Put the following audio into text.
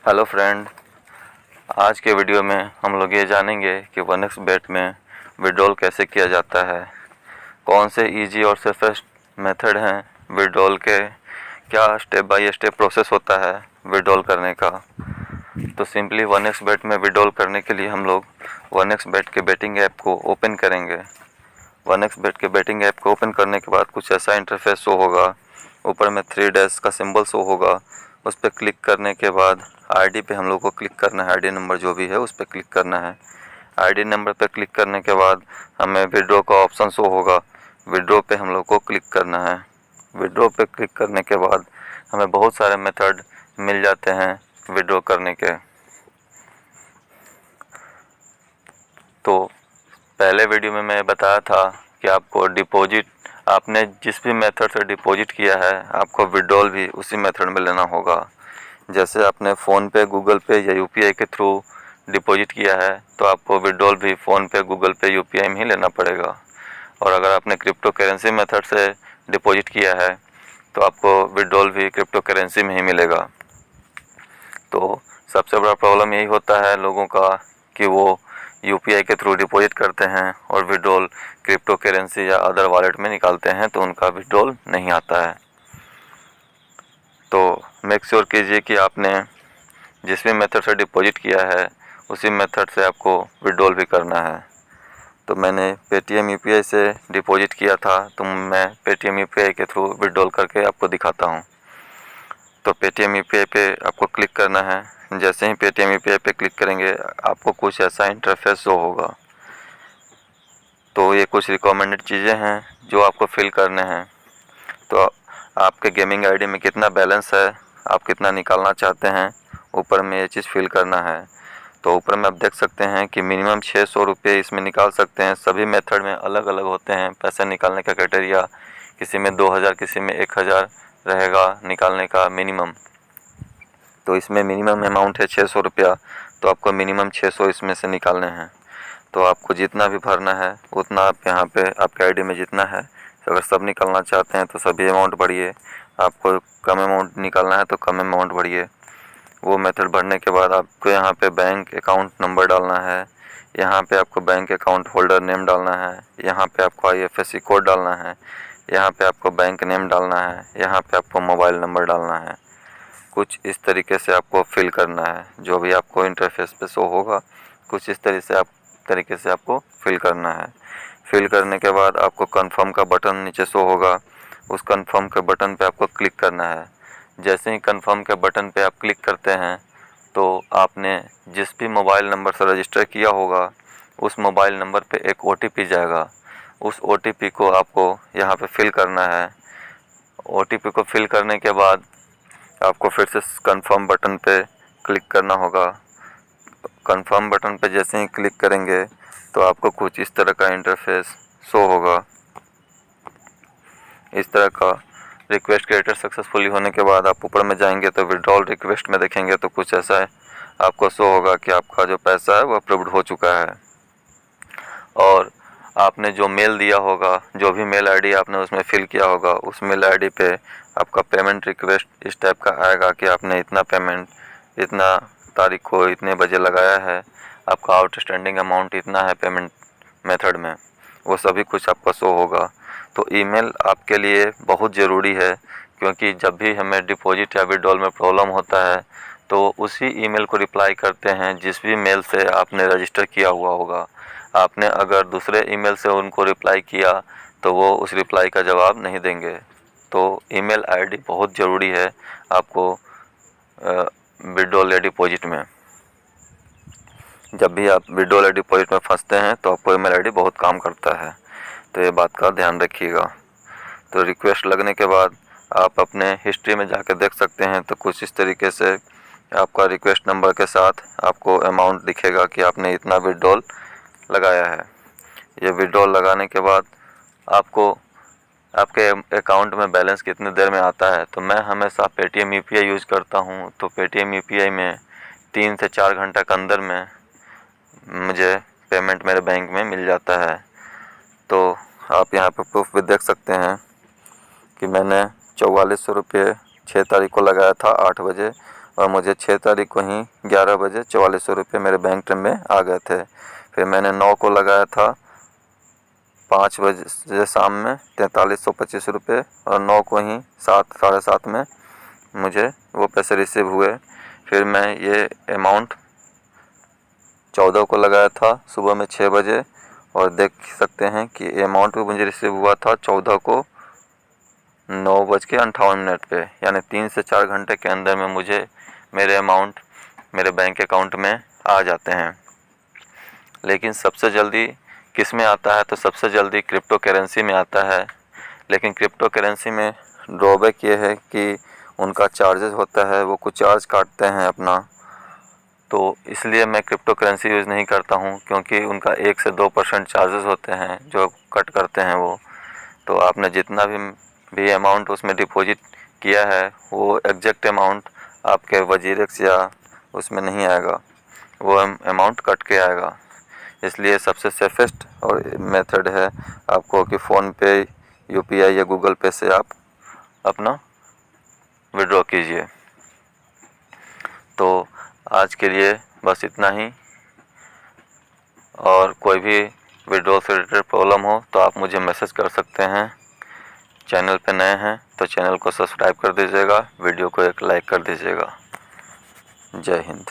Hello friend, आज के video में हम लोग ये जानेंगे कि 1xBet में विड्रॉल कैसे किया जाता है, कौन से इजी और सेफेस्ट मेथड हैं विड्रॉल के, क्या स्टेप बाय स्टेप प्रोसेस होता है विड्रॉल करने का। तो सिंपली 1xBet में विड्रॉल करने के लिए हम लोग 1xBet के बेटिंग ऐप को ओपन करेंगे। 1xBet के बेटिंग ऐप को ओपन करने के बाद कुछ ऐसा इंटरफेस शो होगा। ऊपर में 3 डैश का सिंबल शो होगा। उस पर क्लिक करने के बाद आईडी पे हम लोग को क्लिक करना है। आईडी नंबर जो भी है उस पर क्लिक करना है। आईडी नंबर पे क्लिक करने के बाद हमें विड्रॉ का ऑप्शन शो होगा। विड्रॉ पे हम लोग को क्लिक करना है। विड्रॉ पे क्लिक करने के बाद हमें बहुत सारे मेथड मिल जाते हैं विड्रॉ करने के। तो पहले वीडियो में मैं बताया था कि आपको डिपॉजिट, आपने जिस भी मेथड से डिपॉजिट किया है आपको विड्रॉल भी उसी मेथड में लेना होगा। जैसे आपने फ़ोन पे, गूगल पे या यूपीआई के थ्रू डिपॉजिट किया है तो आपको विड्रॉल भी फ़ोन पे, गूगल पे, यूपीआई में ही लेना पड़ेगा। और अगर आपने क्रिप्टो करेंसी मेथड से डिपॉजिट किया है तो आपको विड्रॉल भी क्रिप्टो करेंसी में ही मिलेगा। तो सबसे बड़ा प्रॉब्लम यही होता है लोगों का कि वो यूपीआई के थ्रू डिपॉजिट करते हैं और विड्रॉल क्रिप्टो करेंसी या अदर वॉलेट में निकालते हैं तो उनका विड्रॉल नहीं आता है। तो मेक श्योर कीजिए कि आपने जिस भी मेथड से डिपॉजिट किया है उसी मेथड से आपको विड्रॉल भी करना है। तो मैंने पेटीएम यूपीआई से डिपॉजिट किया था तो मैं पेटीएम यूपीआई के थ्रू विड्रॉल करके आपको दिखाता हूँ। तो पेटीएम यूपीआई पे आपको क्लिक करना है। जैसे ही पेटीएम यूपीआई पे क्लिक करेंगे आपको कुछ ऐसा इंटरफेस शो होगा। तो ये कुछ रिकमेंडेड चीज़ें हैं जो आपको फिल करने हैं। तो आपके गेमिंग आईडी में कितना बैलेंस है, आप कितना निकालना चाहते हैं, ऊपर में ये चीज़ फिल करना है। तो ऊपर में आप देख सकते हैं कि मिनिमम 600 रुपये इसमें निकाल सकते हैं। सभी मेथड में अलग अलग होते हैं पैसे निकालने का क्राइटेरिया। किसी में 2000, किसी में 1000 रहेगा निकालने का मिनिमम। तो इसमें मिनिमम अमाउंट है 600 रुपया, तो आपको मिनिमम 600 इसमें से निकालने हैं। तो आपको जितना भी भरना है उतना आप यहाँ पे आपके आईडी में जितना है, अगर सब निकालना चाहते हैं तो सभी अमाउंट भरिए। आपको कम अमाउंट निकालना है तो कम अमाउंट भरिए। वो मेथड भरने के बाद आपको यहाँ पे बैंक अकाउंट नंबर डालना है, यहाँ पे आपको बैंक अकाउंट होल्डर नेम डालना है, यहाँ पे आपको आईएफएससी कोड डालना है, यहाँ पे आपको बैंक नेम डालना है, यहाँ पे आपको मोबाइल नंबर डालना है। कुछ इस तरीके से आपको फिल करना है। जो भी आपको इंटरफेस पे शो होगा कुछ इस तरीके से आपको फिल करना है। फिल करने के बाद आपको कंफर्म का बटन नीचे शो होगा। उस कंफर्म के बटन पे आपको क्लिक करना है। जैसे ही कंफर्म के बटन पे आप क्लिक करते हैं तो आपने जिस भी मोबाइल नंबर से रजिस्टर किया होगा उस मोबाइल नंबर पे एक ओटीपी जाएगा। उस ओटीपी को आपको यहाँ पे फिल करना है। ओटीपी को फिल करने के बाद आपको फिर से कंफर्म बटन पे क्लिक करना होगा। कंफर्म बटन पे जैसे ही क्लिक करेंगे तो आपको कुछ इस तरह का इंटरफेस शो होगा। इस तरह का रिक्वेस्ट क्रिएटेड सक्सेसफुली होने के बाद आप ऊपर में जाएंगे तो विड्रॉल रिक्वेस्ट में देखेंगे तो कुछ ऐसा है आपको शो होगा कि आपका जो पैसा है वो अप्रूव्ड हो चुका है। और आपने जो मेल दिया होगा, जो भी मेल आईडी आपने उसमें फिल किया होगा, उस मेल आईडी पे आपका पेमेंट रिक्वेस्ट इस टाइप का आएगा कि आपने इतना पेमेंट इतना तारीख को इतने बजे लगाया है, आपका आउटस्टैंडिंग अमाउंट इतना है पेमेंट मेथड में, वो सभी कुछ आपका शो होगा। तो ईमेल आपके लिए बहुत ज़रूरी है, क्योंकि जब भी हमें डिपॉजिट या विड्रॉल में प्रॉब्लम होता है तो उसी ईमेल को रिप्लाई करते हैं जिस भी मेल से आपने रजिस्टर किया हुआ होगा। आपने अगर दूसरे ईमेल से उनको रिप्लाई किया तो वो उस रिप्लाई का जवाब नहीं देंगे। तो ईमेल आईडी बहुत ज़रूरी है आपको विड्रॉल या डिपॉजिट में। जब भी आप विड्रॉल या डिपॉजिट में फंसते हैं तो आपको ईमेल आईडी बहुत काम करता है, तो ये बात का ध्यान रखिएगा। तो रिक्वेस्ट लगने के बाद आप अपने हिस्ट्री में जाकर देख सकते हैं तो कुछ इस तरीके से आपका रिक्वेस्ट नंबर के साथ आपको अमाउंट दिखेगा कि आपने इतना विड्रॉल लगाया है। ये विड्रॉल लगाने के बाद आपको आपके अकाउंट में बैलेंस कितनी देर में आता है। तो मैं हमेशा पेटीएम यूपीआई यूज़ करता हूँ, तो पेटीएम यूपीआई में 3 से 4 घंटा के अंदर में मुझे पेमेंट मेरे बैंक में मिल जाता है। तो आप यहाँ पे प्रूफ भी देख सकते हैं कि मैंने 4400 रुपये 6 तारीख को लगाया था 8 बजे, और मुझे 6 तारीख को ही 11 बजे 4400 रुपये मेरे बैंक में आ गए थे। फिर मैंने 9 को लगाया था 5 बजे शाम में 4325 रुपये, और 9 को ही 7 साढ़े 7 में मुझे वो पैसे रिसीव हुए। फिर मैं ये अमाउंट 14 को लगाया था सुबह में 6 बजे, और देख सकते हैं कि अमाउंट भी मुझे रिसीव हुआ था 14 को 9:58 पे, यानी 3 से 4 घंटे के अंदर में मुझे मेरे अमाउंट मेरे बैंक अकाउंट में आ जाते हैं। लेकिन सबसे जल्दी किस में आता है, तो सबसे जल्दी क्रिप्टो करेंसी में आता है। लेकिन क्रिप्टो करेंसी में ड्रॉबैक ये है कि उनका चार्जेस होता है, वो कुछ चार्ज काटते हैं अपना, तो इसलिए मैं क्रिप्टो करेंसी यूज़ नहीं करता हूँ, क्योंकि उनका 1 से 2% चार्जेस होते हैं जो कट करते हैं वो। तो आपने जितना भी अमाउंट उसमें डिपॉजिट किया है वो एग्जैक्ट अमाउंट आपके वजीरेक्स या उसमें नहीं आएगा, वो अमाउंट कट के आएगा। इसलिए सबसे सेफेस्ट और मेथड है आपको कि फ़ोनपे, यूपीआई या गूगल पे से आप अपना विड्रॉ कीजिए। तो आज के लिए बस इतना ही, और कोई भी विड्रॉल से रिलेटेड प्रॉब्लम हो तो आप मुझे मैसेज कर सकते हैं। चैनल पे नए हैं तो चैनल को सब्सक्राइब कर दीजिएगा, वीडियो को एक लाइक कर दीजिएगा। जय हिंद।